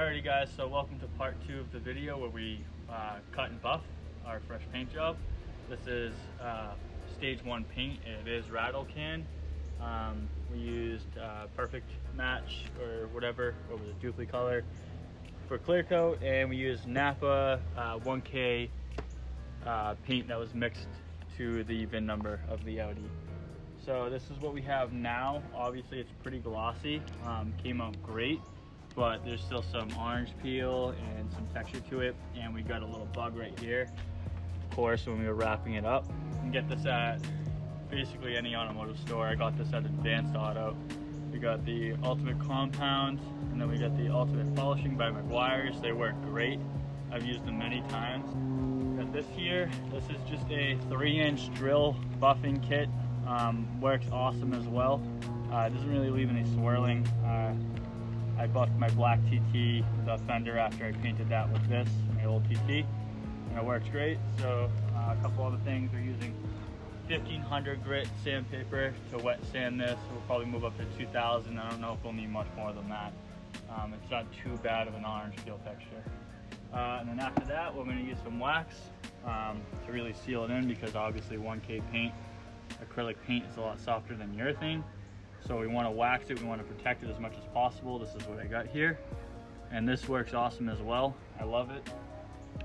Alrighty guys, so welcome to part 2 of the video where we cut and buff our fresh paint job. This is stage 1 paint. It is rattle can. We used perfect match or whatever, what was it, duplicate color for clear coat, and we used NAPA 1K paint that was mixed to the VIN number of the Audi. So this is what we have now. Obviously it's pretty glossy, came out great, but there's still some orange peel and some texture to it, and we got a little bug right here, of course, when we were wrapping it up. You can get this at basically any automotive store. I got this at Advanced Auto. We got the Ultimate Compound, and then we got the Ultimate Polishing by McGuire's. They work great. I've used them many times. Got this here. This is just a 3-inch drill buffing kit. Works awesome as well. It doesn't really leave any swirling. I buffed my black TT, the fender, after I painted that with this, my old TT, and it works great. So a couple other things, we're using 1500 grit sandpaper to wet sand this. We'll probably move up to 2000. I don't know if we'll need much more than that. It's not too bad of an orange peel texture. And then after that, we're going to use some wax to really seal it in, because obviously 1K paint, acrylic paint, is a lot softer than urethane. So we want to wax it, we want to protect it as much as possible. This is what I got here. And this works awesome as well. I love it.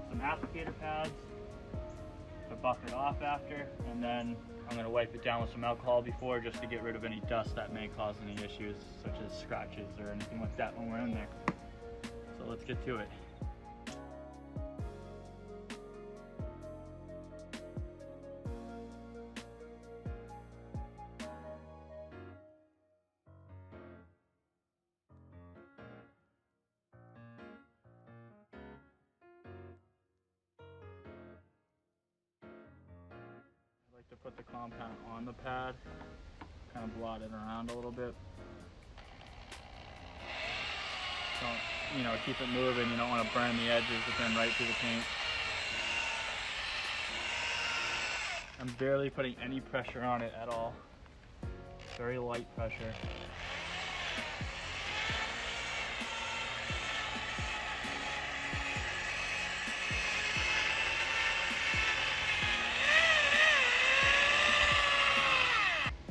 Some applicator pads to buff it off after, and then I'm going to wipe it down with some alcohol before, just to get rid of any dust that may cause any issues, such as scratches or anything like that when we're in there. So let's get to it. To put the compound on the pad, kind of blot it around a little bit. Don't, keep it moving. You don't want to burn the edges, but then right through the paint. I'm barely putting any pressure on it at all. Very light pressure.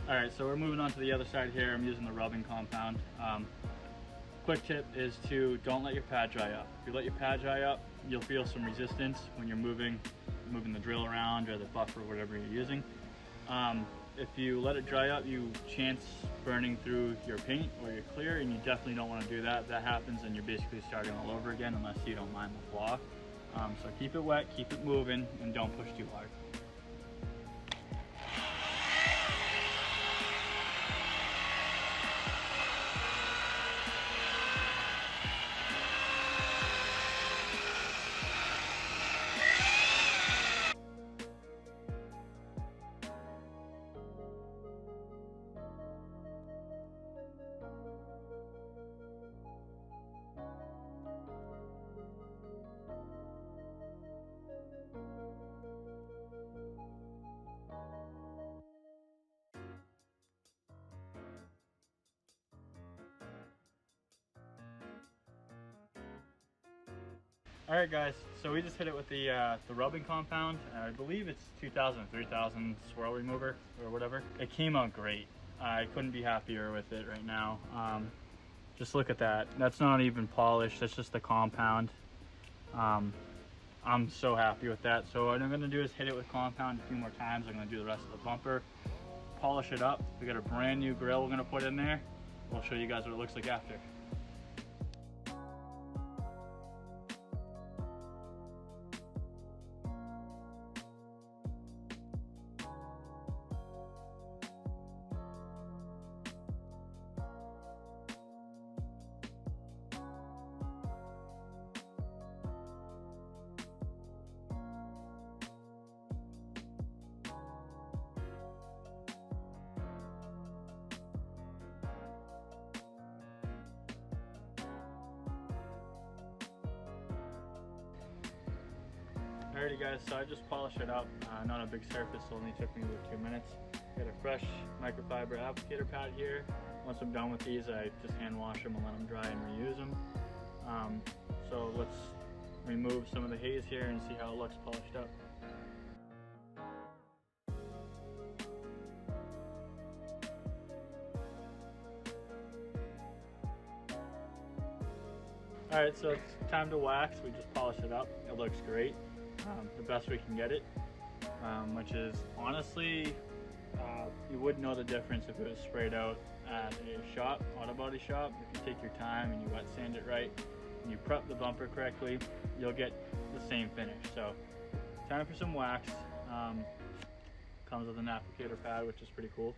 Alright, so we're moving on to the other side here. I'm using the rubbing compound. Quick tip is to don't let your pad dry up. If you let your pad dry up, you'll feel some resistance when you're moving the drill around or the buffer, whatever you're using. If you let it dry up, you chance burning through your paint or your clear, and you definitely don't want to do that. If that happens, and you're basically starting all over again, unless you don't mind the flaw. So keep it wet, keep it moving, and don't push too hard. Alright guys, so we just hit it with the rubbing compound. I believe it's 2000 or 3000 swirl remover or whatever. It came out great. I couldn't be happier with it right now. Just look at that. That's not even polished, that's just the compound. I'm so happy with that. So what I'm going to do is hit it with compound a few more times. I'm going to do the rest of the bumper, polish it up. We got a brand new grill we're going to put in there. We'll show you guys what it looks like after. Alrighty guys, so I just polished it up, not a big surface, so it only took me about 2 minutes. Got a fresh microfiber applicator pad here. Once I'm done with these, I just hand wash them and let them dry and reuse them. So let's remove some of the haze here and see how it looks polished up. Alright, so it's time to wax. We just polished it up. It looks great. The best we can get it, which is honestly, you wouldn't know the difference if it was sprayed out at a shop, auto body shop. If you take your time and you wet sand it right and you prep the bumper correctly, you'll get the same finish. So time for some wax. Comes with an applicator pad, which is pretty cool.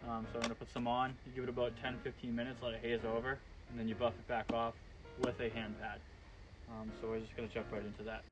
So I'm going to put some on. You give it about 10-15 minutes, let it haze over, and then you buff it back off with a hand pad. So we're just going to jump right into that.